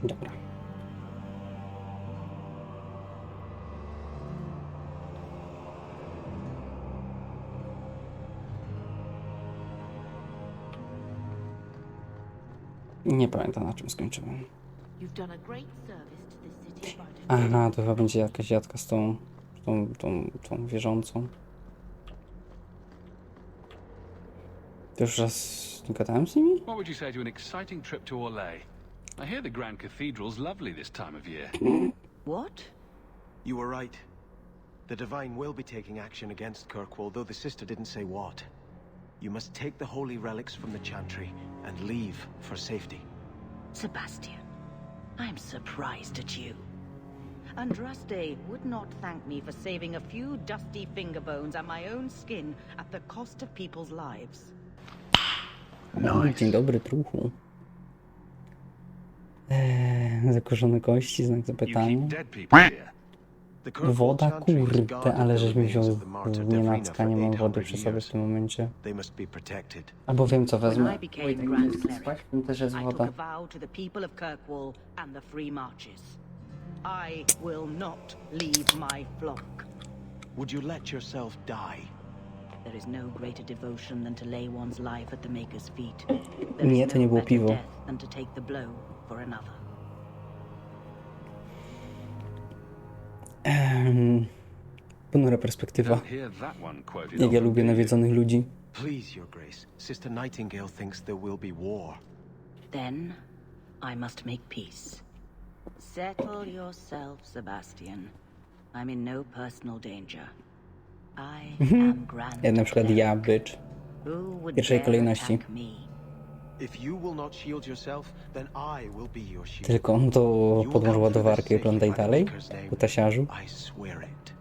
Dobra. Nie pamiętam, na czym skończyłem. Aha, to chyba będzie jakaś jadka z tą wierzącą. Ty już raz gadałem z nimi? What would you say to an exciting trip to Orlais? I hear the Grand Cathedral's lovely this time of year. What? You were right. The Divine will be taking action against Kirkwall, though the sister didn't say what. You must take the holy relics from the chantry and leave for safety. Sebastian, I'm surprised at you. Andraste would not thank me for saving a few dusty finger bones and my own skin at the cost of people's lives. Dzień dobry, truchu. Zakorzone kości, znak zapytania. Woda, kurde, ale żeś mi wziął nienacka, nie mam wody przy sobie w tym momencie. Albo wiem co wezmę. Oj, tak nie jest spać, w tym też jest woda. I will not leave my flock. Would you let yourself die? There is no greater devotion than to lay one's life at the Maker's feet. Nie, to nie było piwo. Than to take the blow for another. Ponura perspektywa. Jak ja lubię nawiedzonych ludzi. Please, Your Grace. Sister Nightingale thinks there will be war. Then I must make peace. Settle yourself, Sebastian. I'm in no personal danger. I am Grand. Ja na przykład ja, bitch. W pierwszej kolejności. If you will not shield yourself, then I will be your shield. Tylko on to podłącz ładowarkę i oglądaj dalej, kutasiarzu. I swear it.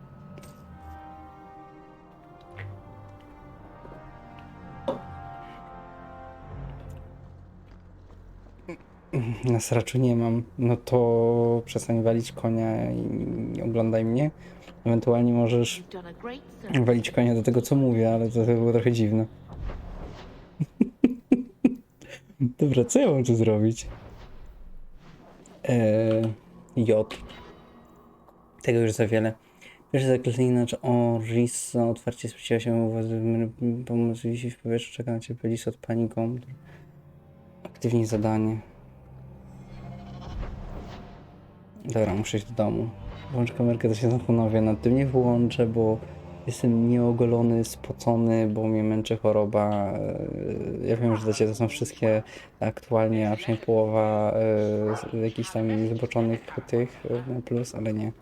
Na sraczu nie mam. No to przestań walić konia i oglądaj mnie. Ewentualnie możesz walić konia do tego, co mówię, ale to było trochę dziwne. Dobra, co ja mam tu zrobić? J. Tego już za wiele. Pierwsze zaklęcie o Risa, otwarcie sprzeciwia się pomoc wisi w powietrzu, czeka na ciebie list od pani Gomdr. Aktywnij zadanie. Dobra, muszę iść do domu. Włącz kamerkę, to się zastanowię nad tym. Nie wyłączę, bo jestem nieogolony, spocony, bo mnie męczy choroba. Ja wiem, że to są wszystkie aktualnie, a przynajmniej połowa jakichś tam zboczonych tych na plus, ale nie.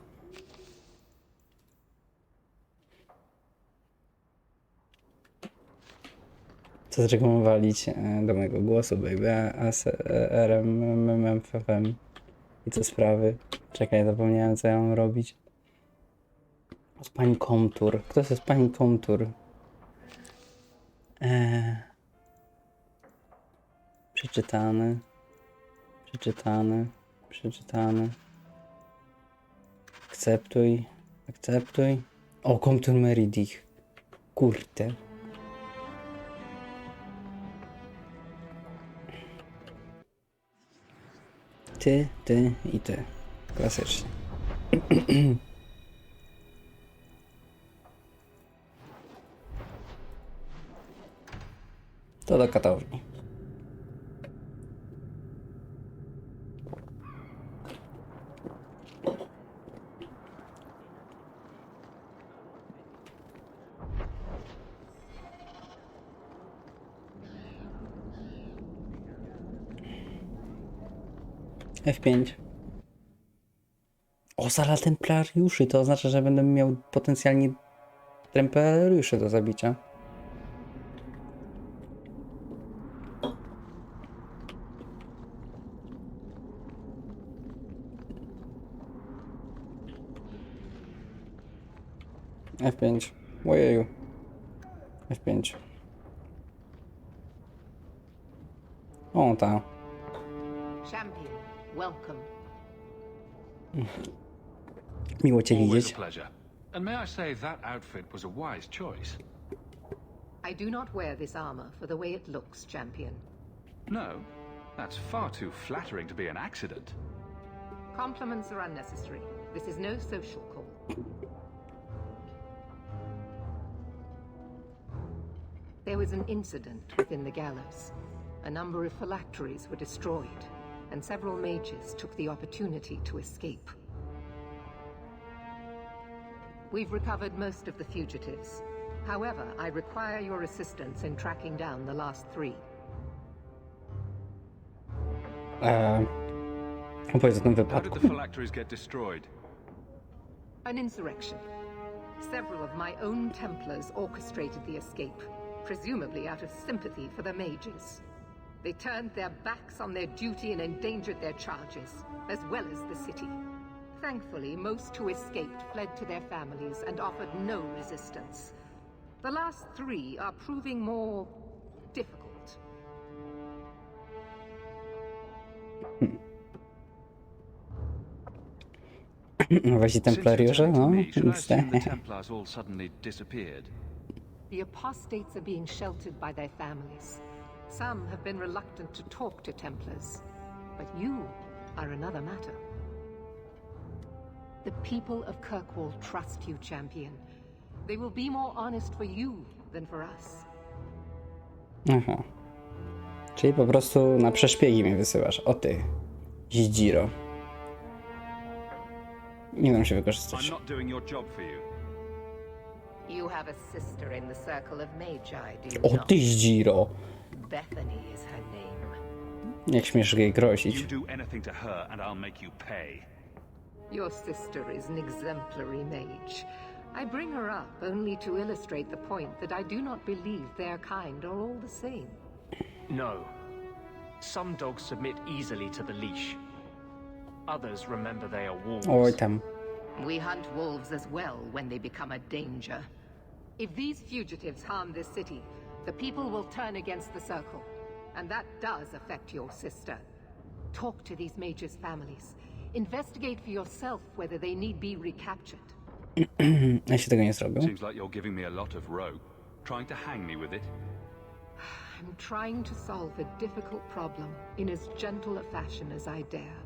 Co z czego mam walić? Do mojego głosu, baby. Starym, FM. I co sprawy? Czekaj, zapomniałem, co ja mam robić. Z pani Komtur. Kto to jest pani Komtur? Przeczytane. Przeczytane. Przeczytane. Akceptuj. Akceptuj. O, Komtur Meridich. Kurde. Ty i ty. Klasycznie. To do katowni. F5. O, sala templariuszy. To oznacza, że będę miał potencjalnie templariuszy do zabicia. F5. Ojeju. F5. O, ta. Champion, welcome. Miło cię widzieć. And may I say that outfit was a wise choice. I do not wear this armor for the way it looks, champion. No, that's far too flattering to be an accident. Compliments are unnecessary. This is no social call. There was an incident within the gallows. A number of phylacteries were destroyed, and several mages took the opportunity to escape. We've recovered most of the fugitives. However, I require your assistance in tracking down the last 3. Opowiedz o tym How did wypadku. the phylacteries get destroyed? An insurrection. Several of my own Templars orchestrated the escape, presumably out of sympathy for the mages. They turned their backs on their duty and endangered their charges, as well as the city. Thankfully, most who escaped fled to their families and offered no resistance. The last 3 are proving more difficult. Właśnie Since you're templariusze, telling no. me, should I XD. assume the Templars all suddenly disappeared? The apostates are being sheltered by their families. Some have been reluctant to talk to Templars, but you are another matter. The people of Kirkwall trust you, champion. They will be more honest for you than for us. Aha. Czyli po prostu na przeszpiegi mnie wysyłasz. O ty, Dziedzictwo. Nie dam się I'm wykorzystać. not doing your job for you. You have a sister in the circle of Magi, do you O not? ty, Dziedzictwo. Bethany is her name. Jak śmiesz jej You grozić. do anything to her and I'll make you pay. Your sister is an exemplary mage. I bring her up only to illustrate the point that I do not believe their kind are all the same. No. Some dogs submit easily to the leash. Others remember they are wolves. Oj tam. We hunt wolves as well when they become a danger. If these fugitives harm this city, the people will turn against the Circle. And that does affect your sister. Talk to these mages' families. Investigate for yourself whether they need be recaptured. Ja się tego nie zrobił. Seems like you're giving me a lot of rope. Trying to hang me with it? I'm trying to solve a difficult problem in as gentle a fashion as I dare.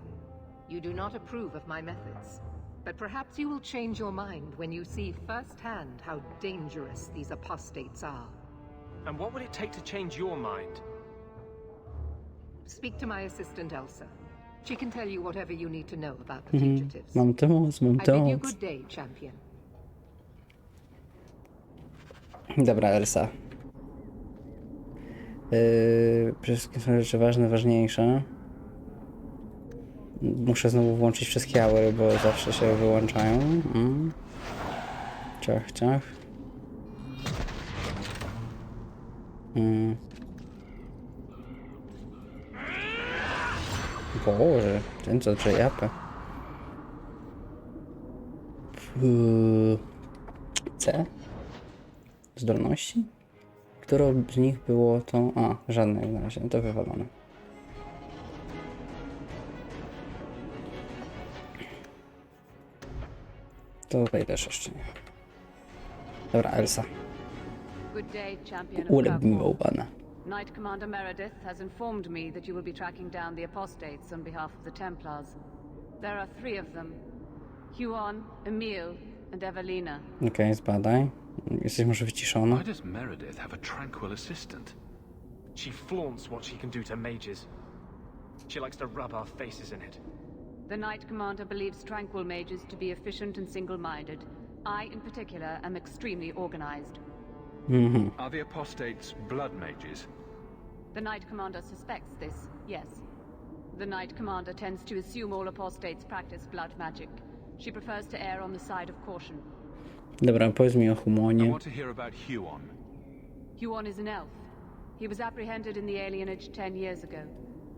You do not approve of my methods, but perhaps you will change your mind when you see firsthand how dangerous these apostates are. And what would it take to change your mind? Speak to my assistant Elsa. She can tell you whatever you need to know about the fugitives. Mam tę moc, mam I tę bid you moc. good day, champion. Dobra, Elsa. Przede wszystkim są rzeczy ważne, ważniejsze. Muszę znowu włączyć wszystkie aury, bo zawsze się wyłączają. Ciach, ciach. Boże, ten co japę. C? Zdolności? Którą z nich było to... A, żadnej na razie, to wywalone. To tutaj też jeszcze nie. Dobra, Elsa. Good day, champion of Ulegniło Kirkwall. pana. Knight Commander Meredith has informed me that you will be tracking down the apostates on behalf of the Templars. There are 3 of them. Huon, Emil, and Evelina. Okej, zbadaj. Jesteś może wyciszona. Why does Meredith have a tranquil assistant? She flaunts what she can do to mages. She likes to rub our faces in it. The Knight Commander believes tranquil mages to be efficient and single-minded. I, in particular, am extremely organized. Are the apostates blood mages? The Knight Commander suspects this, yes. The Knight Commander tends to assume all apostates practice blood magic. She prefers to err on the side of caution. Dobra, powiedz mi o I Humonie. want to hear about Huon. Huon is an elf. He was apprehended in the alienage 10 years ago.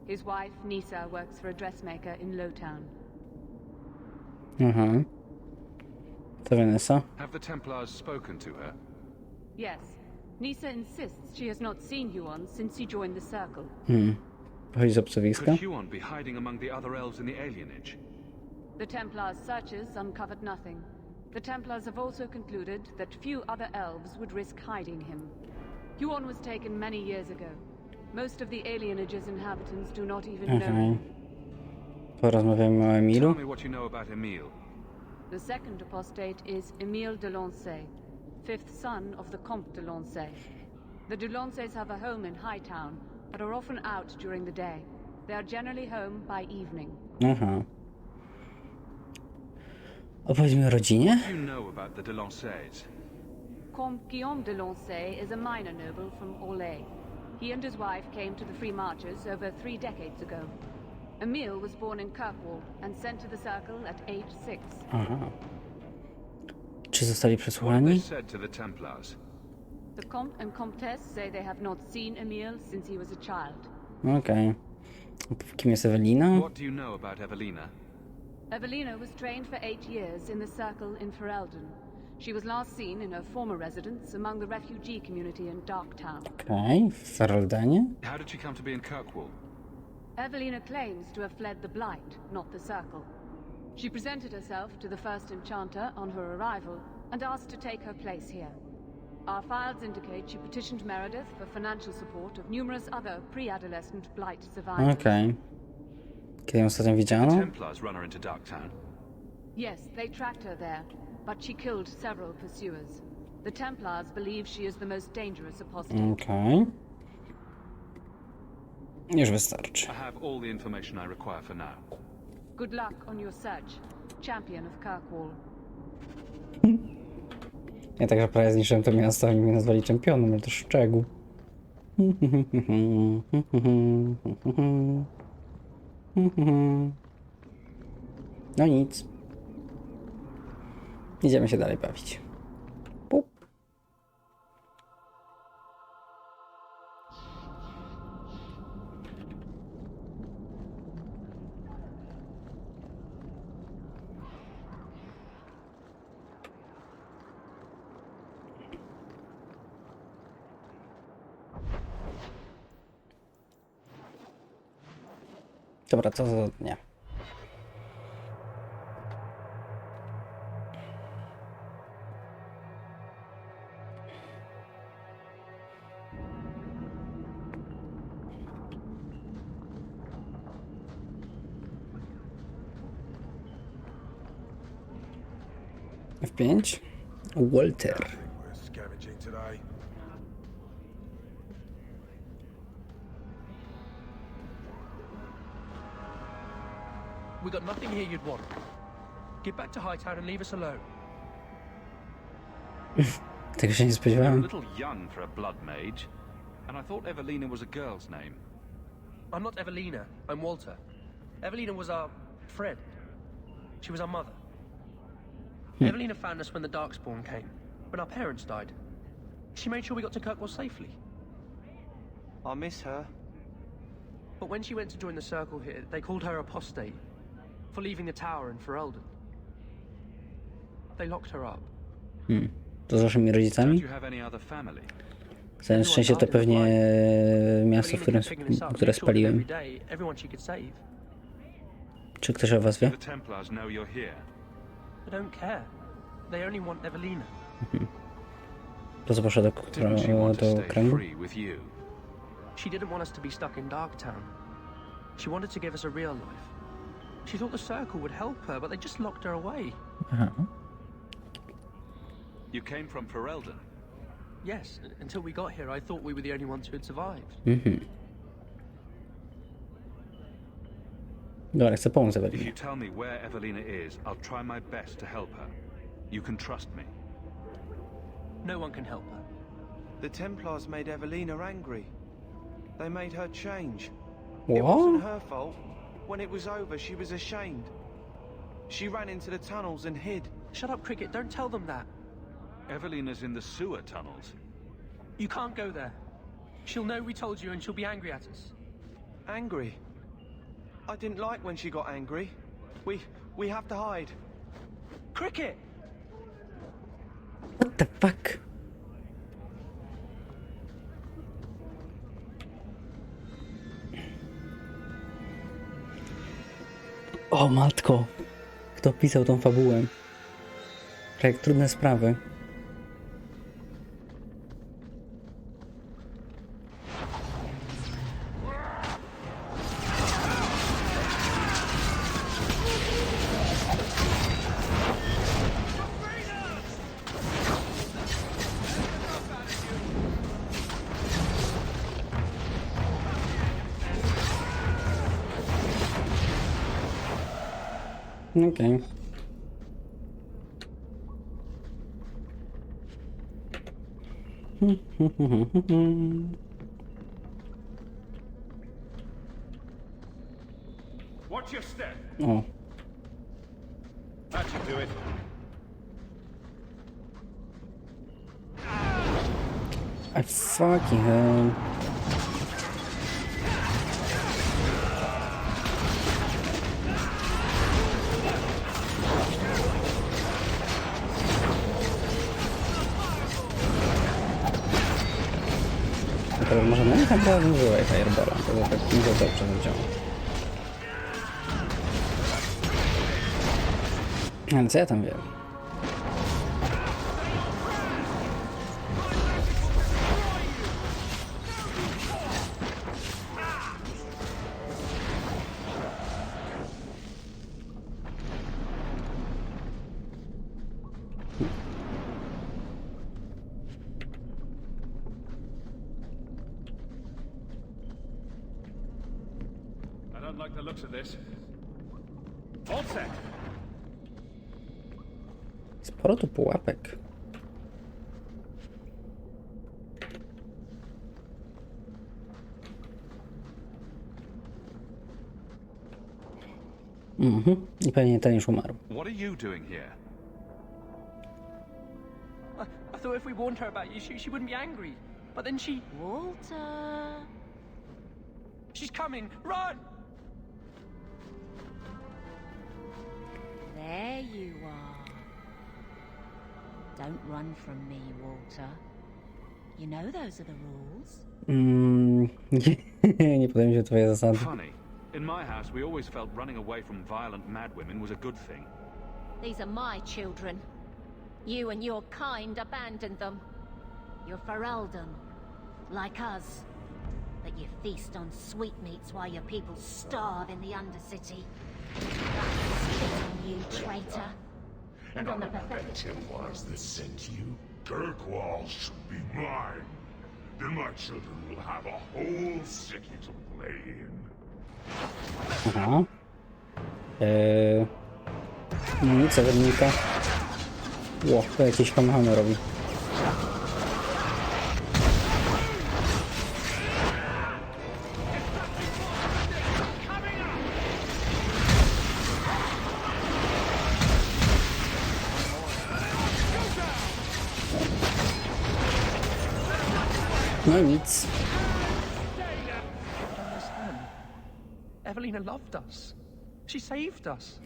His wife, Nisa, works for a dressmaker in Lowtown. Aha. To Vanessa? Have the Templars spoken to her? Yes. Nisa insists she has not seen Huon since he joined the Circle. Pochodzi z obcowiska? Could Huon be hiding among the other elves in the alienage? The Templars' searches uncovered nothing. The Templars have also concluded that few other elves would risk hiding him. Huon was taken many years ago. Most of the alienage's inhabitants do not even know Okej. him. Porozmawiamy o Emilu. Tell me what you know about Emile. The second apostate is Emile de Lancey, fifth son of the Comte de Lancey. The de Lanceys have a home in Hightown, but are often out during the day. They are generally home by evening. Aha. Opowiedz mi o rodzinie? What do you know about the de Lanceys? Comte Guillaume de Lancey is a minor noble from Orlais. He and his wife came to the Free Marches over 3 decades ago. Emile was born in Kirkwall and sent to the Circle at age 6. Aha. Czy zostali What have they przesłuchani? said to the Templars? The Comte and Comtesse say they have not seen Emile since he was a child. Okej. Kim jest Ewelina? What do you know about Evelina? Evelina was trained for 8 years in the Circle in Ferelden. She was last seen in her former residence among the refugee community in Darktown. Okej, w Feroldenie? How did she come to be in Kirkwall? Evelina claims to have fled the Blight, not the Circle. She presented herself to the first enchanter on her arrival and asked to take her place here. Our files indicate she petitioned Meredith for financial support of numerous other pre-adolescent Blight survivors. Okej. Kiedy ją ostatnio The widziano? Templars run her into Darktown. Yes, they tracked her there, but she killed several pursuers. The Templars believe she is the most dangerous apostate. Okej. Już wystarczy. I have all the information I require for now. Good luck on your search, champion of Kirkwall. Ja także prawie zniszczyłem to miasto i mnie nazwali czempionem, ale to szczegół. No nic. Idziemy się dalej bawić. Pup. Dobra, co za dnia? F5. Walter. We're scavenging today. We got nothing here you'd want. Get back to Hightown and leave us alone. Tego się nie You're a spodziewałem. little young for a blood mage, and I thought Evelina was a girl's name. I'm not Evelina, I'm Walter. Evelina was our friend. She was our mother. Evelina found us when the Darkspawn came, when our parents died. She made sure we got to Kirkwall safely. I miss her. But when she went to join the Circle here, they called her apostate for leaving the tower in Ferelden. They locked her up. To z waszymi Don't rodzicami? you have any other family? Całe szczęście to pewnie miasto, Evelina kept picking us up, które made sure that every spaliłem. day, everyone she could save. Czy ktoś o was wie? The Templars know you're here. They don't care. They only want Evelina. Po co poszedł Didn't she want to do stay kręgu? free with you? She didn't want us to be stuck in Darktown. She wanted to give us a real life. She thought the Circle would help her, but they just locked her away. Aha. You came from Ferelden. Yes, until we got here, I thought we were the only ones who had survived. Dobra, chcę pomóc If you Ewelinie. tell me where Evelina is, I'll try my best to help her. You can trust me. No one can help her. The Templars made Evelina angry. They made her change. What? It wasn't her fault. When it was over, she was ashamed. She ran into the tunnels and hid. Shut up, Cricket. Don't tell them that. Evelina's in the sewer tunnels. You can't go there. She'll know we told you and she'll be angry at us. Angry? I didn't like when she got angry. We have to hide. Cricket! What the fuck? O matko! Kto pisał tą fabułę? Jak trudne sprawy. Okej. Watch your step. O. That should do it. I fucking hell. Teraz może na tam była użyła Firebola, to tak nie za dobrze zadziała. Ale co ja tam wiem? I don't like the looks of this. All set. Sporo tu pułapek. I pewnie ten już umarł. What are you doing here? I thought if we warned her about you, she wouldn't be angry. But then she... Walter. She's coming! Run! There you are. Don't run from me, Walter. You know those are the rules. Nie podoba mi się twoje zasady. Funny. In my house, we always felt running away from violent mad women was a good thing. These are my children. You and your kind abandoned them. You're Ferelden, like us. But you feast on sweetmeats while your people starve in the Undercity. That's spit on you, traitor. And on the pathetic... Templars that sent you. Kirkwall should be mine. Then my children will have a whole city to play in. Aha. No nic, zawodnika. Ło, to jakieś kamahamy robi. No nic. Evelina loved us. She saved us.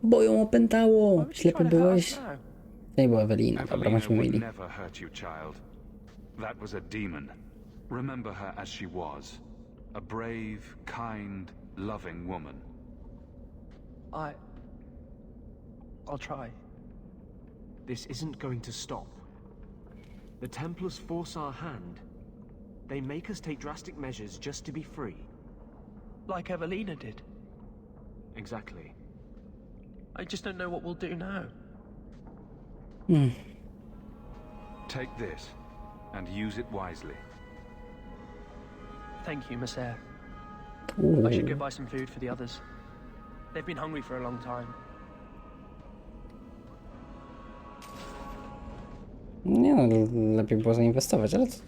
Bo ją opętało. Ślepy Trying to hurt byłeś. us now. To nie była Ewelina, dobra, Evelina maśmy would mieli. never hurt you, child. That was a demon. Remember her as she was. A brave, kind, loving woman. I'll try. This isn't going to stop. The Templars force our hand. They make us take drastic measures just to be free. Like Evelina did. Exactly. I just don't know what we'll do now. Take this and use it wisely. Thank you, Miss Eyre. Uuu. I should go buy some food for the others. They've been hungry for a long time. Nie no, lepiej było zainwestować, ale co?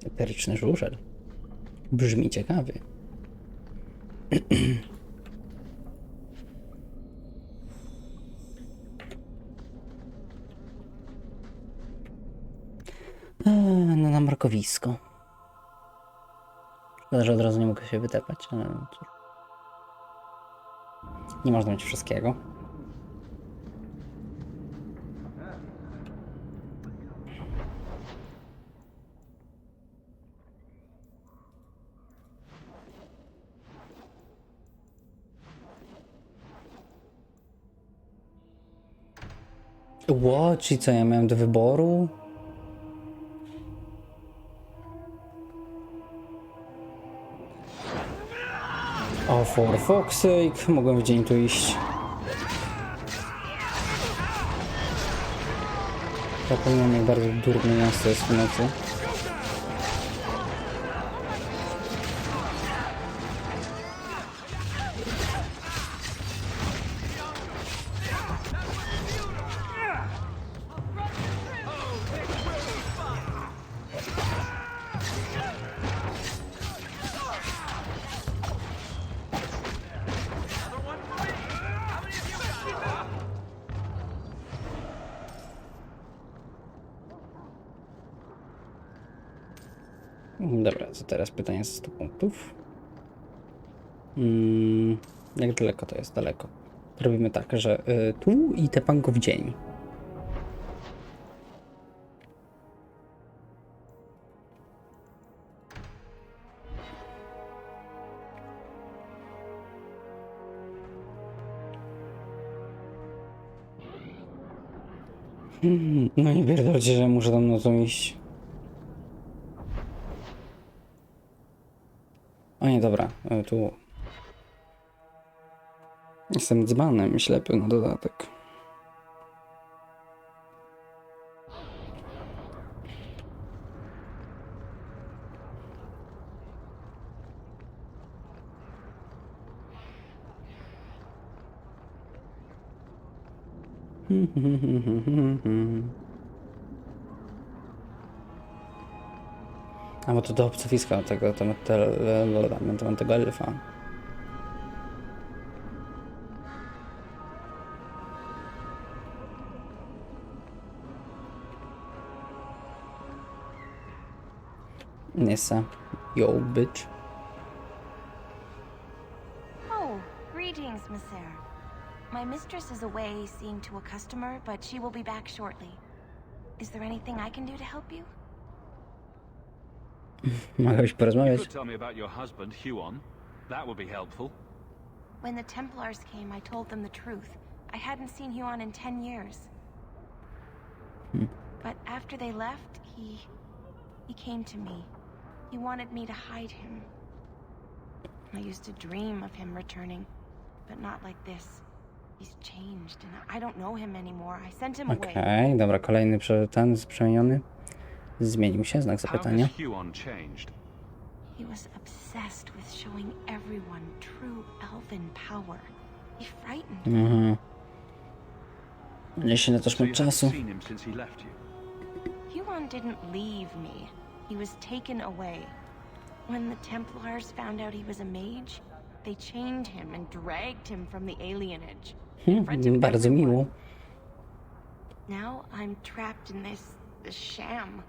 Eteryczny żużel. Brzmi ciekawie. No na markowisko. Szkoda, że od razu nie mogę się wytepać, ale cóż. Nie można mieć wszystkiego. Ło, czyli co, ja miałem do wyboru? O, for fuck's sake, mogłem w dzień tu iść. Zapomniałem, jak bardzo durne miasto jest w nocy. Dobra, to teraz pytanie ze 100 punktów. Jak daleko to jest? Daleko. To robimy tak, że tu i tepanko w dzień. No nie pierdolcie, że muszę tam nocą iść. O nie, dobra, tu. Jestem dzbanem, ślepy na dodatek. A bo to do obcowiska tego tego elfa. Nissa, yo bitch. Oh, greetings, Miss Sarah. My mistress is away seeing to a customer, but she will be back shortly. Is there anything I can do to help you? Mogłeś You porozmawiać? could tell me about your husband, Huon. That would be helpful. When the Templars came, I told them the truth. I hadn't seen Huon in 10 years. But after they left, he came to me. He wanted me to hide him. I used to dream of him returning, but not like this. He's changed, and I don't know him anymore. I sent him away. Okej, dobra, kolejny ten przemieniony. Zmienił się, znak How zapytania. has Huon changed? He was obsessed with showing everyone true elven power. He frightened me. Mhm. Jeśli na to So ma you haven't czasu. seen him since he left you. Huon didn't leave me. He was taken away. When the Templars found out he was a mage, they chained him and dragged him from the alienage. in front of Bardzo everyone. miło. Now I'm trapped in this sham.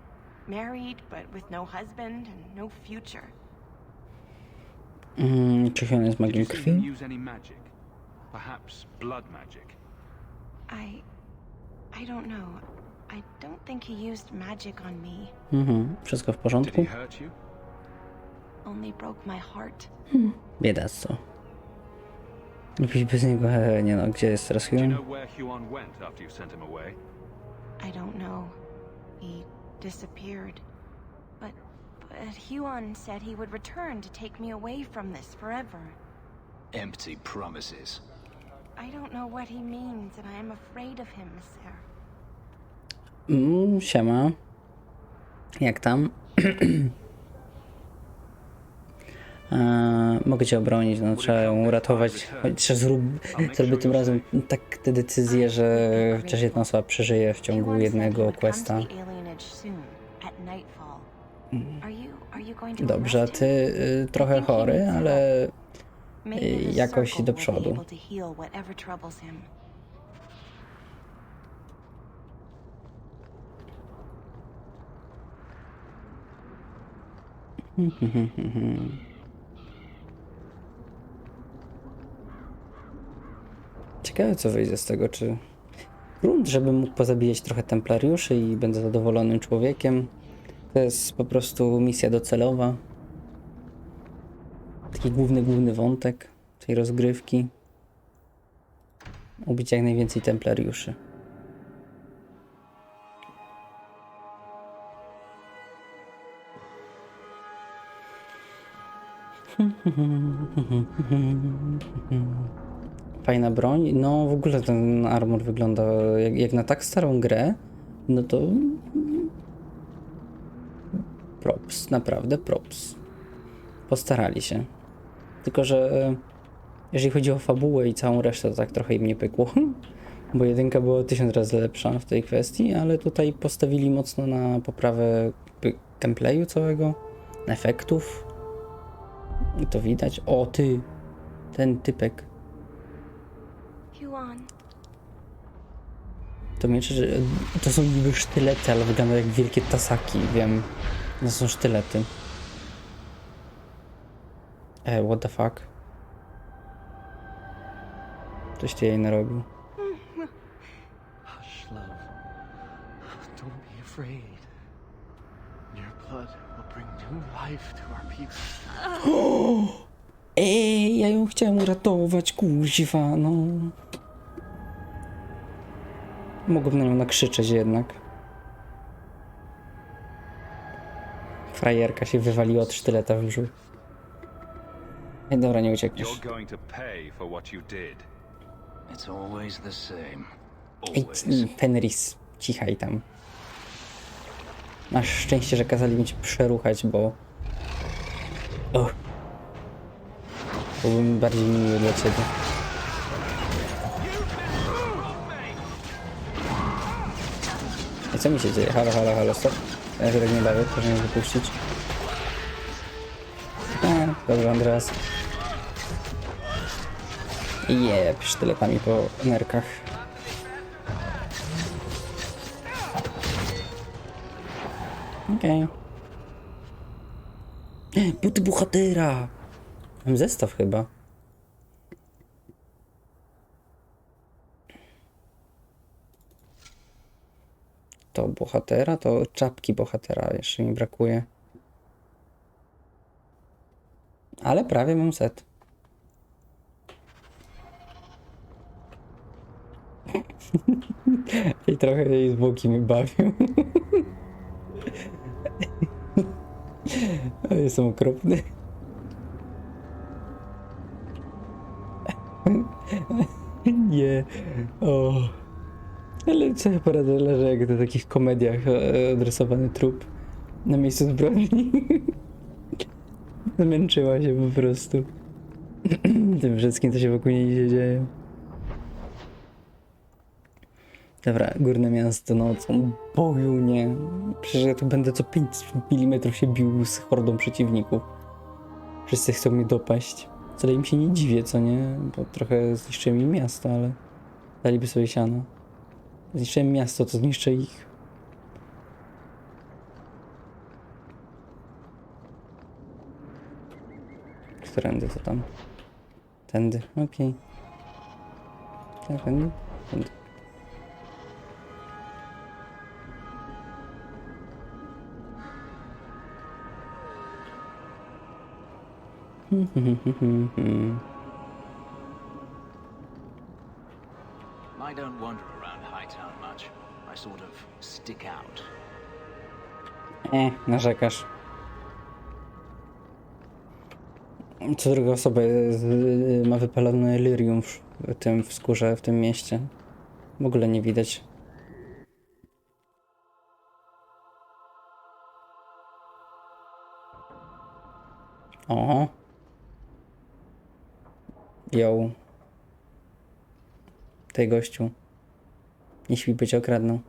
Married, but with no husband and no future. Czy on jest Did magiem you see him krwi? use any magic? Perhaps blood magic? I don't know. I don't think he used magic on me. Wszystko w Did porządku? he hurt you? Only broke my heart. Biedactwo. Lepiej bez niego, nie no, gdzie jest teraz Do you Huon? know where Huon went after you sent him away? I don't know. He disappeared. But Huon said he would return to take me away from this forever. Empty promises. I don't know what he means, and I am afraid of him, sir. Siema. Jak tam? Mogę cię obronić, no trzeba ją uratować. Chociaż zrobię tym razem tak te decyzje, że chociaż jedna osoba przeżyje w ciągu Huon said he jednego would come questa. to the alienage soon, at nightfall. Are you going to Dobrze, a arrest ty him? trochę I think he chory, needs ale help. Maybe the jakoś circle do will be przodu. able to heal whatever troubles him. Ciekawe co wyjdzie z tego, czy grunt, żebym mógł pozabijać trochę templariuszy i będę zadowolonym człowiekiem. To jest po prostu misja docelowa. Taki główny wątek tej rozgrywki. Ubić jak najwięcej templariuszy. Fajna broń. No w ogóle ten armor wygląda jak na tak starą grę. No to props, naprawdę props. Postarali się. Tylko że jeżeli chodzi o fabułę i całą resztę, to tak trochę im nie pykło. Bo jedynka była 1000 razy lepsza w tej kwestii, ale tutaj postawili mocno na poprawę gameplayu całego, efektów. I to widać. O ty! Ten typek. Huon, To miecze, to są niby sztylety, ale wyglądają jak wielkie tasaki, wiem. To są sztylety. What the fuck? Coś ty jej narobił. Hush, love. Don't be afraid. Your blood will bring new life to our people. Ej, ja ją chciałem uratować, kuźwa, no. Mogłem na nią nakrzyczeć jednak. Frajerka się wywaliła od sztyleta w brzuch. Ej, dobra, nie uciekniesz. You're going to pay for what you did. It's always the same. Ej, Always. Fenris, cichaj tam. Masz szczęście, że kazali mi cię przeruchać, bo... Byłbym bardziej miły dla ciebie. I co mi się dzieje? Halo, halo, halo, stop. Ja się tak nie bawię, proszę mnie wypuścić. Dobrze, Andreas. Jeb, sztyletami po nerkach. Okej. Buty bohatera! Mam zestaw chyba. To bohatera, to czapki bohatera jeszcze mi brakuje. Ale prawie mam set. I trochę jej zwłoki mi bawią. One są okropne. Nie. O. Ale co ja poradzę, leży jak w takich komediach odrysowany trup na miejscu zbrodni. Zmęczyła się po prostu. Tym wszystkim, co się wokół niej dzieje. Dobra, górne miasto nocą. Boju nie. Przecież ja tu będę co 5 mm się bił z hordą przeciwników. Wszyscy chcą mnie dopaść. Wcale im się nie dziwię, co nie? Bo trochę zniszczyłem im miasto, ale daliby sobie siano. Zniszczyłem miasto, to zniszczę ich. Którędy to tam? Tędy, okej. Tak, tędy? Tędy. I don't wander around Hightown much. I sort of stick out. Narzekasz. Co druga osoba ma wypalone lyrium w skórze, w tym mieście. W ogóle nie widać. O. Yo. Tej gościu. Nie śpi, być okradną.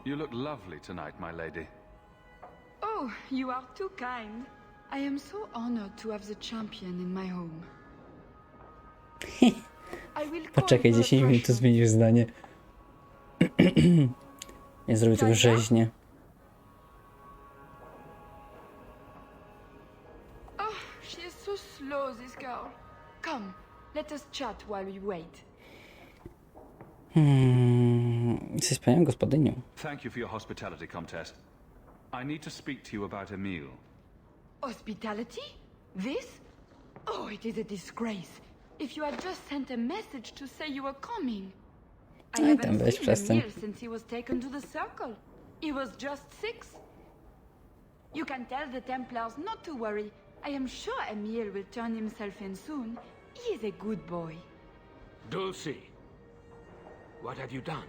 You look lovely tonight, my lady. Oh, you are too kind. I am so honored to have the champion in my home. I will call Poczekaj, for a 10 minut to threshold. zmienisz zdanie. Nie zrobię tego rzeźnie. Oh, she is so slow, this girl. Come, let us chat while we wait. Jesteś wspaniałą gospodynią. Thank you for your hospitality, Comtesse. I need to speak to you about Emile. Hospitality? This? Oh, it is a disgrace. If you had just sent a message to say you were coming. I Oj, tam haven't weź seen przestań. Emile since he was taken to the Circle. He was just 6. You can tell the Templars not to worry. I am sure Emile will turn himself in soon. He is a good boy. Dulcie, what have you done?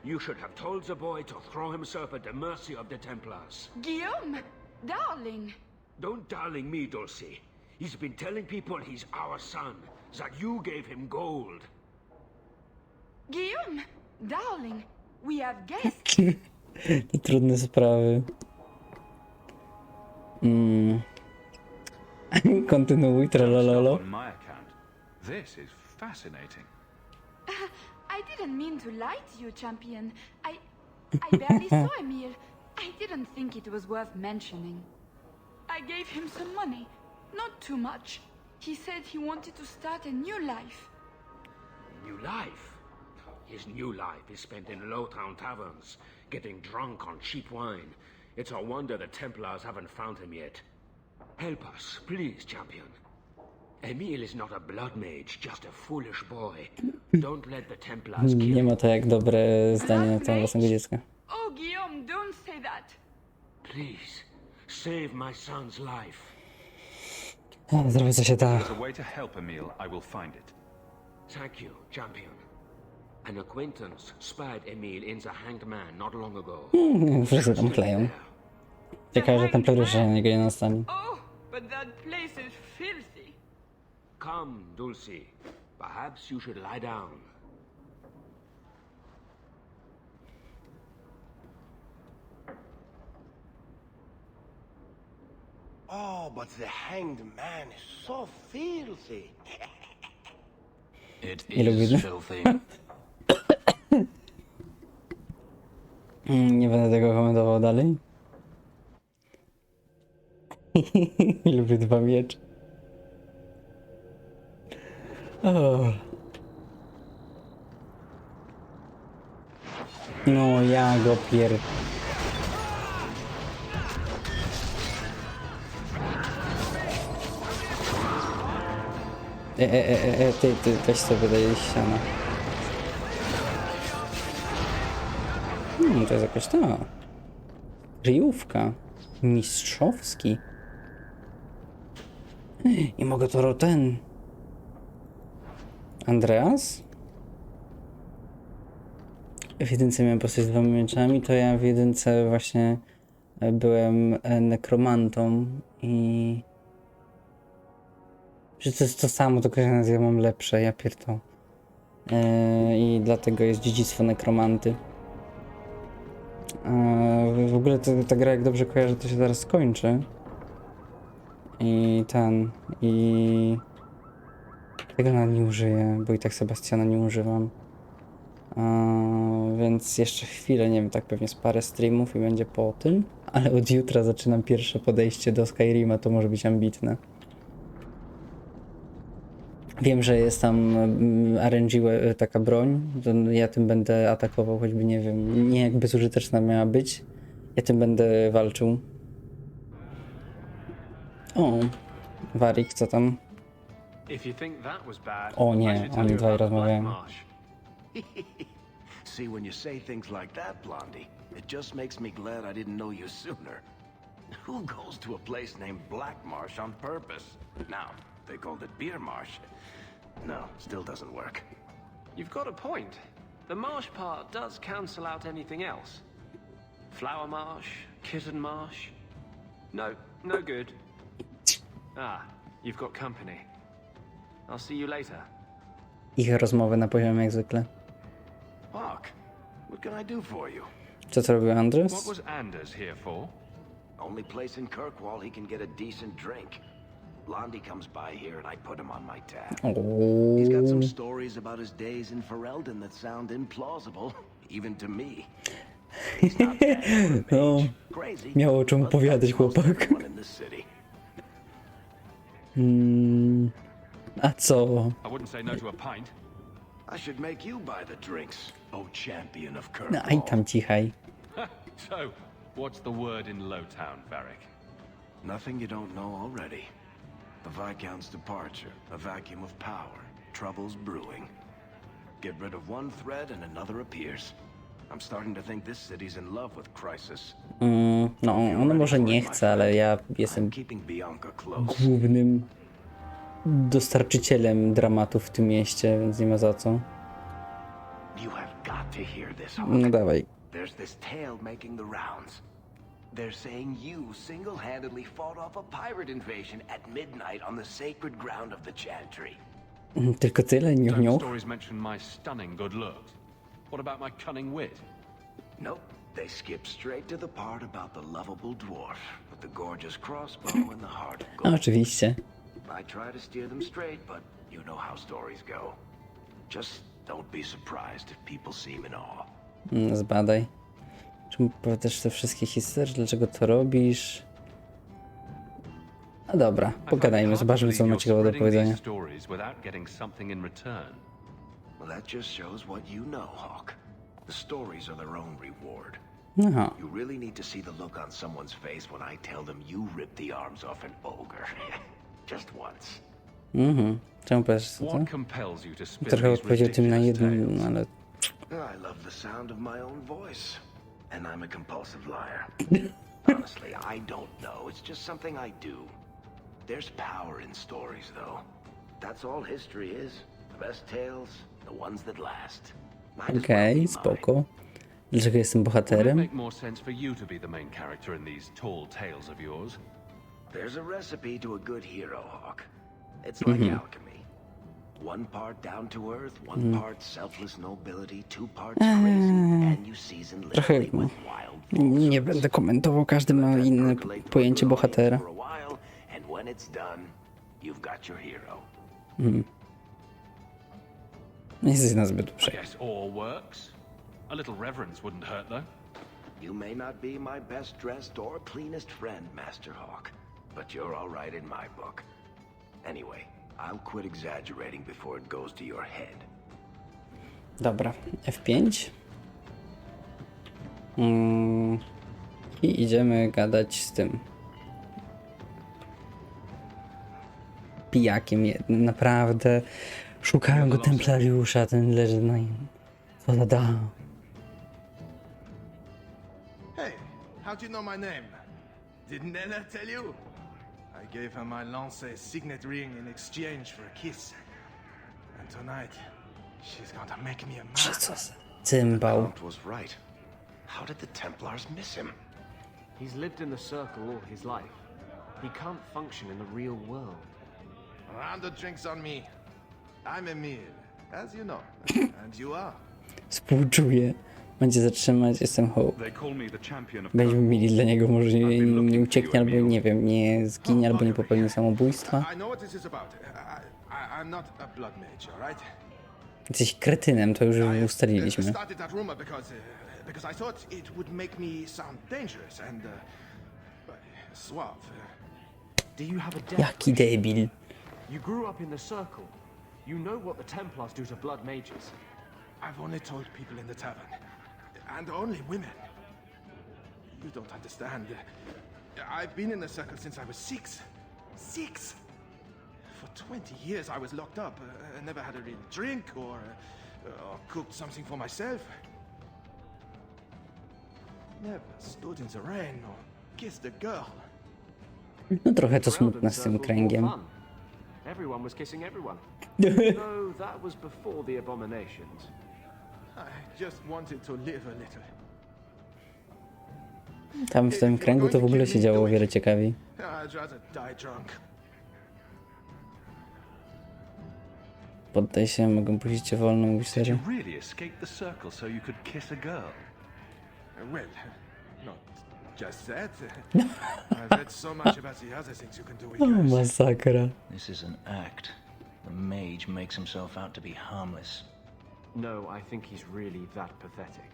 You should have told the boy to throw himself at the mercy of the Templars. Guillaume, darling. Don't darling me, Dulcie. He's been telling people he's our son, that you gave him gold. Guillaume, darling, we have guests. To trudne sprawy. Kontynuuj, tralalolo. On my account. This is fascinating. I didn't mean to lie to you, champion. I barely saw Emile. I didn't think it was worth mentioning. I gave him some money. Not too much. He said he wanted to start a new life. New life? His new life is spent in low-town taverns, getting drunk on cheap wine. It's a wonder the Templars haven't found him yet. Help us, please, champion. Emil is not a blood mage, just a foolish boy. Don't let the Templars kill Nie him. ma to jak dobre zdanie na temat własnego dziecka. Oh, Guillaume, don't say that. Please, save my son's life. Zrobię co się da. There's a way to help Emil. I will find it. Thank you, champion. An acquaintance spared Emil in the Hanged Man not long ago. Wszyscy tam kleją. Ciekawe, że templariusze na niego nie nastali. Oh, but that place is filthy. Come, Dulcie. Perhaps you should lie down. Oh, but the Hanged Man is so filthy. It Nie lubię. is filthy. Nie będę tego komentował dalej. Lubię dwa miecze. O. No ja go ty weź sobie daj ściana. To jest jakaś ta kryjówka. Mistrzowski. I mogę to ten... Andreas? W jedynce miałem postać z dwoma mieczami, to ja w jedynce właśnie byłem nekromantą i... Że to jest to samo, tylko że ja mam lepsze, ja pierdolę. I dlatego jest dziedzictwo nekromanty. W ogóle ta gra, jak dobrze kojarzę, to się zaraz skończy. I tego nawet nie użyję, bo i tak Sebastiana nie używam. Więc jeszcze chwilę, nie wiem, tak pewnie z parę streamów i będzie po tym. Ale od jutra zaczynam pierwsze podejście do Skyrima, to może być ambitne. Wiem, że jest tam RNG, taka broń, to ja tym będę atakował, choćby nie wiem, nie jak bezużyteczna miała być. Ja tym będę walczył. O, Warik, co tam? O nie, oni dwaj rozmawiają. See, when you say things like that, Blondie, it just makes me glad I didn't know you sooner. Who goes to a place named Black Marsh on purpose? Now, they called it Beer Marsh. No, still doesn't work. You've got a point. The marsh part does cancel out anything else. Flower marsh, kitten marsh. No, no good. Ah, you've got company. I'll see you later. Ich rozmowy na poziomie jak zwykle. Fuck. What can I do for you? Co to robił Andres? What was Anders here for? Only place in Kirkwall he can get a decent drink. Blondie comes by here and I put him on my tab. He's got some stories about his days in Ferelden that sound implausible, even to me. He's not bad for a mage. Crazy, Miał o czym but opowiadać that's most chłopak. everyone in this city. A co? I wouldn't say no to a pint. I should make you buy the drinks, oh champion of No Kirkwall. i tam cichaj. So, what's the word in Lowtown, Varric? Nothing you don't know already. The Viscount's departure, a vacuum of power, troubles brewing. Get rid of one thread and another appears. I'm starting to think this city's in love with Crisis. No, on może nie chce, ale ja jestem Keeping Bianca close. głównym dostarczycielem dramatów w tym mieście, więc nie ma za co. You have got to hear this, Hawk. No dawaj. There's this tale making the rounds. They're saying you single-handedly fought off a pirate invasion at midnight on the sacred ground of the Chantry. Tylko tyle, Don't niuch. stories mention my stunning good looks? What about my cunning wit? Nope. They skip straight to the part about the lovable dwarf with the gorgeous crossbow and the heart of gold. Oczywiście. I try to steer them straight, but you know how stories go. Just don't be surprised if people seem in awe. Zbadaj. Czemu opowiadasz te wszystkie historie? Dlaczego to robisz? A dobra, pogadajmy, zobaczmy co on ma ciekawego do powiedzenia. Well, that just shows what you know, Hawk. The stories are their own reward. Aha. You really need to see the look on someone's face when I tell them you ripped the arms off an ogre. Just once. Czemu powiesz co? What compels you to spill Trochę these odpowiedział tym na ridiculous jednym, tales? ale... I love the sound of my own voice. And I'm a compulsive liar. Honestly, I don't know. It's just something I do. There's power in stories, though. That's all history is. The best tales, the ones that last. Okej, spoko. Dlaczego jestem Would it bohaterem? make more sense for you to be the main character in these tall tales of yours? There's a recipe to a good hero, Hawk. It's like alchemy. One part down to earth, one part selfless nobility, two parts crazy, and you season Trochę literally with wild nie będę komentował, każdy ma inne pojęcie bohatera. for a while, and when it's done, you've got your hero. Nie jest nazbyt I dłużej. guess all works. A little reverence wouldn't hurt, though. You may not be my best dressed or cleanest friend, Master Hawk, but you're all right in my book. Anyway, I'll quit exaggerating before it goes to your head. Dobra, F5. I idziemy gadać z tym pijakiem jednym. Naprawdę szukałem go templariusza, ten leży na nim. Co za da. Hey, how'd you know my name? Did Nella tell you? I gave her my Lance's signet ring in exchange for a kiss. And tonight, she's going to make me a man. Co za cymbał. Count was right. How did the Templars miss him? He's lived in the circle all his life. He can't function in the real world. A round of drinks on me. I'm Emil, as you know. And you are. Współczuję. Będzie zatrzymać, jestem Hope. They call me the champion of Będziemy Kirkwall. mieli dla niego, może nie ucieknie, albo nie wiem, nie zginie, albo nie popełni samobójstwa. I know what this is about. I'm not a blood mage, all right? Jesteś kretynem, to już ustaliliśmy. Started that rumor because I thought it would make me sound dangerous and suave. Do you have a death Jaki debil. You grew up in the circle. You know what the Templars do to blood mages. I've only told people in the tavern, and only women. You don't understand. I've been in the circle since I was 6. 6! For 20 years I was locked up. I never had a real drink or cooked something for myself. Never stood in the rain or kissed a girl. No trochę to smutne z tym kręgiem. Everyone was kissing everyone. No, that was before the abominations. I just wanted to live a little. Tam w tym kręgu to w ogóle się działo o wiele ciekawiej. I'd rather die drunk. Poddaj się, mogę puścić cię wolno, mówisz Did you serio? really escape the circle so you could kiss a girl? Well, not just that. I've read so much about the other things you can do with O, girls. masakra. This is an act. The mage makes himself out to be harmless. No, I think he's really that pathetic.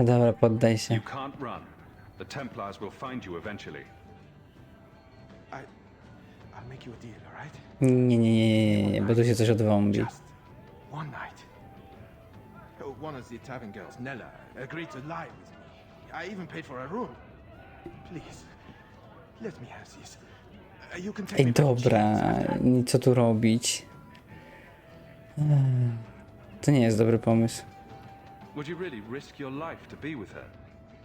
Dobra, poddaj się. You can't run. The Templars will find you eventually. I'll make you a deal, all right? Nie, bo tu się coś odwąbi. Just one night. One of the tavern girls, Nella, agreed to lie with me. I even paid for a room. Please, let me have this. You can take Ej, me back to dobra, James. co tu robić? To nie jest dobry pomysł. Would you really risk your life to be with her?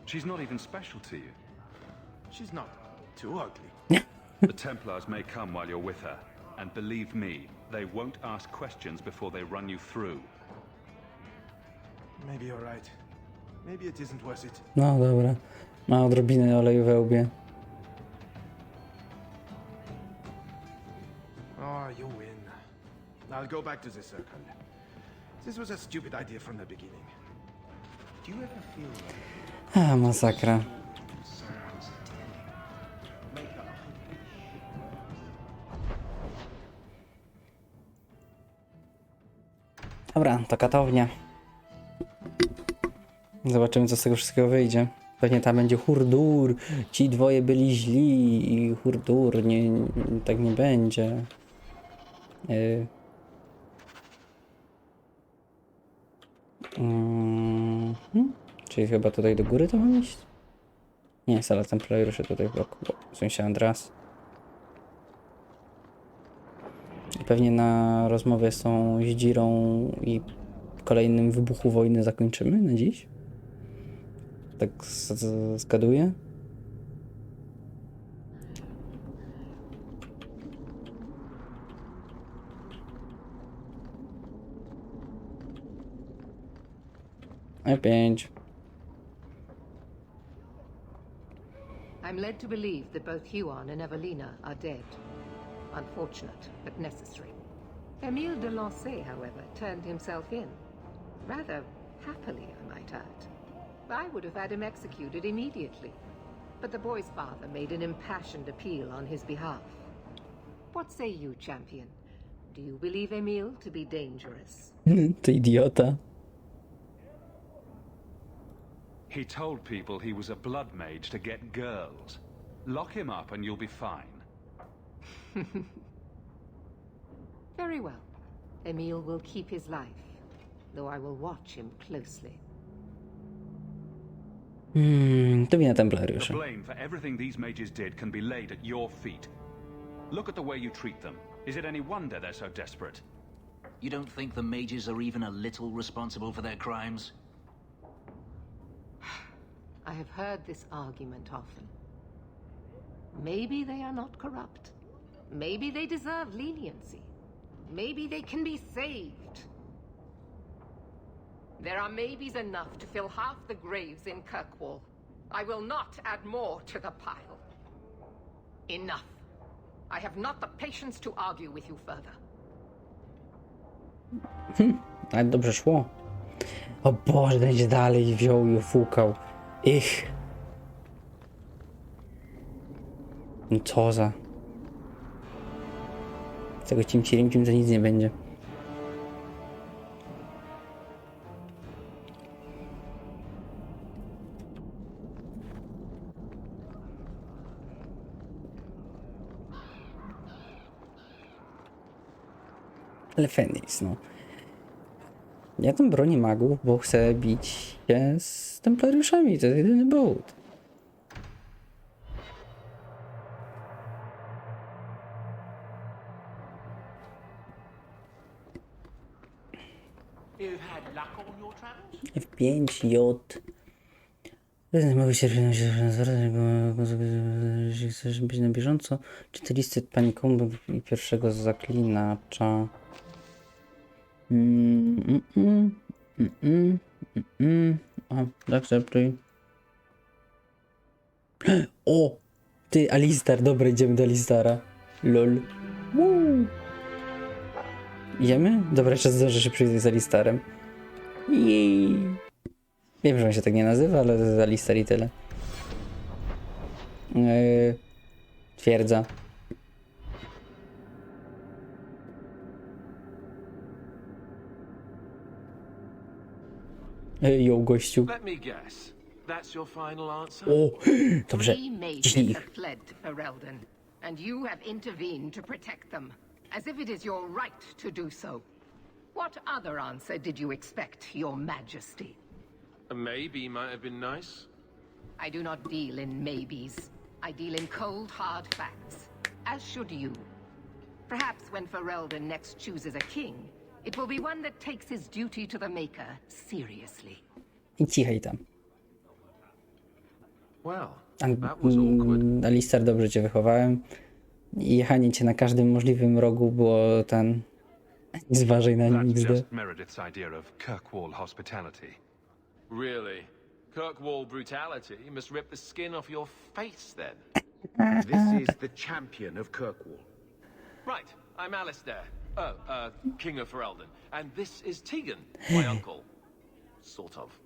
She's not even special to you. She's not too ugly. The Templars may come while you're with her. And believe me, they won't ask questions before they run you through. Maybe you're right. Maybe it isn't worth it. No dobra, ma odrobinę oleju we łbie. Oh, you win. I'll go back to the circle. This was a stupid idea from the beginning. Do you ever feel Masakra. Dobra, to katownia. Zobaczymy, co z tego wszystkiego wyjdzie. Pewnie tam będzie hurdur, ci dwoje byli źli i hurdur, tak nie będzie. Czyli chyba tutaj do góry to mam iść? Nie, sala templariuszy tutaj w bloku, w sensie Andras. I pewnie na rozmowie z tą Zdzirą i kolejnym wybuchu wojny zakończymy na dziś? Tak zgaduję? E5. I'm led to believe that both Huon and Evelina are dead. Unfortunate, but necessary. Emile de Lancey, however, turned himself in. Rather happily, I might add. I would have had him executed immediately. But the boy's father made an impassioned appeal on his behalf. What say you, champion? Do you believe Emile to be dangerous? Ty idiota. He told people he was a blood mage to get girls. Lock him up and you'll be fine. Very well. Emile will keep his life, though I will watch him closely. To wina The templariuszy. blame for everything these mages did can be laid at your feet. Look at the way you treat them. Is it any wonder they're so desperate? You don't think the mages are even a little responsible for their crimes? I have heard this argument often. Maybe they are not corrupt. Maybe they deserve leniency. Maybe they can be saved. There are maybes enough to fill half the graves in Kirkwall. I will not add more to the pile. Enough. I have not the patience to argue with you further. Ale dobrze szło. O Boże, będzie dalej wziął i ofukał. Co za... Z tego cimcirimcim to nic nie będzie. Ale Fenris, no. Ja tam bronię magów, bo chcę bić się z templariuszami. To jest jedyny powód. F5, J. Mogę się jeśli chcesz być na bieżąco. Czy te listy paniką i pierwszego zaklinacza? Akceptuj. O! Ty, Alistar, dobra, idziemy do Alistara. Lol. Idziemy? Dobra, jeszcze zdążę się przyjść z Alistarem. Wiem, że on się tak nie nazywa, ale to jest Alistar i tyle. Twierdza. Jo, gościu. Let me guess. That's your final answer? O, dobrze. Ciśnij ich. Have fled to Ferelden, and you have intervened to protect them, as if it is your right to do so. What other answer did you expect, Your Majesty? A maybe might have been nice. I do not deal in maybes. I deal in cold, hard facts. As should you. Perhaps when Ferelden next chooses a king, it will be one that takes his duty to the Maker seriously. I cichaj tam. Well, that was awkward. Alistar, dobrze cię wychowałem. I jechanie cię na każdym możliwym rogu było ten... Zważaj na nim, That's XD. just Meredith's idea of Kirkwall hospitality. Really? Kirkwall brutality must rip the skin off your face then. This is the champion of Kirkwall. Right, I'm Alistair. King of Ferelden. And this is Tegan, my uncle. Sort of.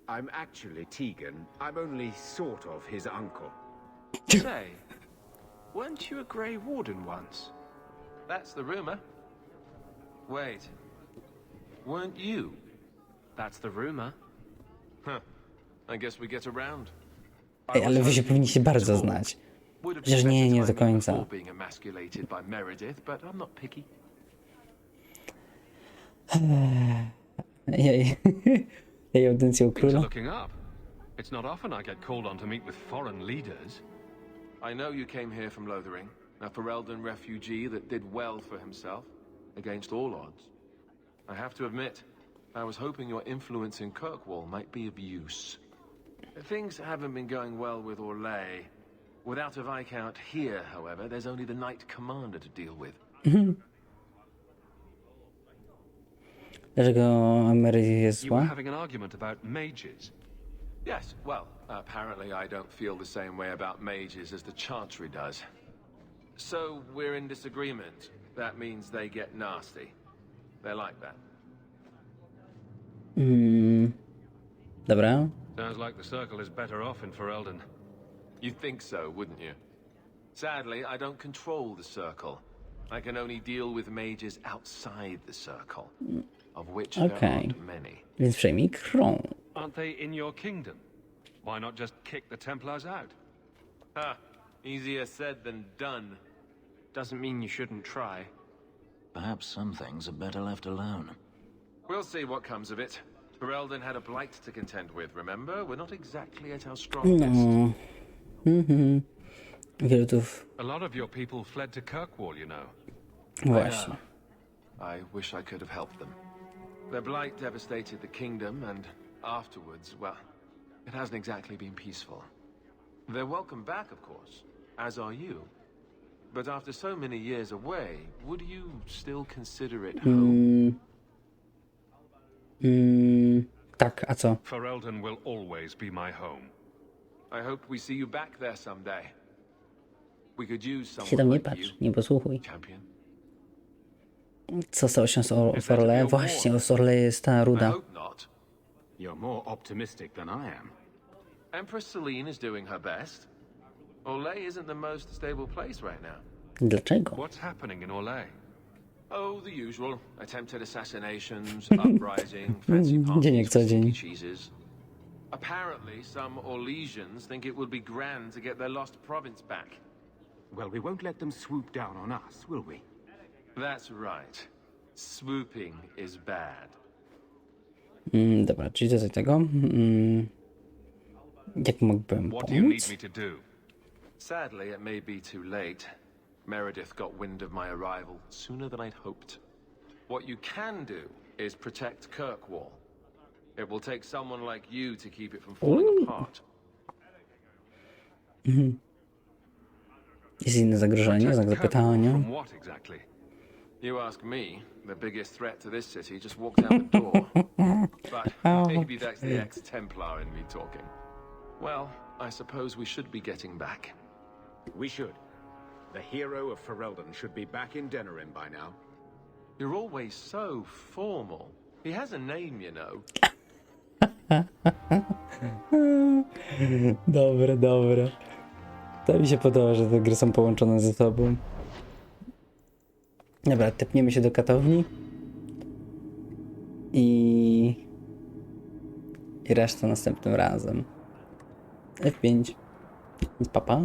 I'm actually Tegan. I'm only sort of his uncle. Say, weren't you a Grey Warden once? That's the rumor. Wait, weren't you? That's the rumor. Huh. I guess we get around. Ej, ale wy się powinniście bardzo znać. Chociaż nie do końca. Jej. Jej audycję u króla. It's not often I get called on to meet with foreign leaders. I know you came here from Lothering, a Ferelden refugee that did well for himself, against all odds. I have to admit, I was hoping your influence in Kirkwall might be of use. Things haven't been going well with Orlais. Without a Viscount here, however, there's only the Knight Commander to deal with. Dlaczego Amery jest You were zła? having an argument about mages. Yes, well, apparently I don't feel the same way about mages as the Chantry does. So we're in disagreement. That means they get nasty. They're like that. Dobra. Sounds like the circle is better off in Ferelden. You'd think so, wouldn't you? Sadly, I don't control the circle. I can only deal with mages outside the circle, of which there aren't many. Więc przejmij krą. Aren't they in your kingdom? Why not just kick the Templars out? Ha! Easier said than done. Doesn't mean you shouldn't try. Perhaps some things are better left alone. We'll see what comes of it. Ferelden had a blight to contend with, remember? We're not exactly at our strongest. No. Wielutów. A lot of your people fled to Kirkwall, you know. Właśnie. I wish I could have helped them. Their blight devastated the kingdom, and afterwards, well, it hasn't exactly been peaceful. They're welcome back, of course, as are you. But after so many years away, would you still consider it home? Tak, a co? Ferelden will always be my home. I hope we see you back there someday. We could use Się tam someone nie like patrz, you, nie posłuchuj. champion. Co stało się z Orle? Właśnie, z Orle jest ta I ruda. hope not. You're more optimistic than I am. Empress Celine is doing her best. Orlais isn't the most stable place right now. Dlaczego? What's happening in Orlais? Oh, the usual. Attempted assassinations, uprising, fancy Dzień jak parties co with dzień. sticky cheeses. Apparently, some Orlesians think it would be grand to get their lost province back. Well, we won't let them swoop down on us, will we? That's right. Swooping is bad. Dobra, czyli co z tego? Jak mógłbym What do you need pomóc? me to do? Sadly, it may be too late. Meredith got wind of my arrival sooner than I'd hoped. What you can do is protect Kirkwall. It will take someone like you to keep it from falling apart. Jest inne zagrożenie, znak zapytania. From what exactly? You ask me, the biggest threat to this city just walked out the door. But maybe that's the ex-Templar in me talking. Well, I suppose we should be getting back. We should. The hero of Ferelden should be back in Denerim by now. You're always so formal. He has a name, you know. Dobre, dobre. To mi się podoba, że te gry są połączone ze sobą. Dobra, tepniemy się do katowni. I reszta następnym razem. F5. Pa, pa.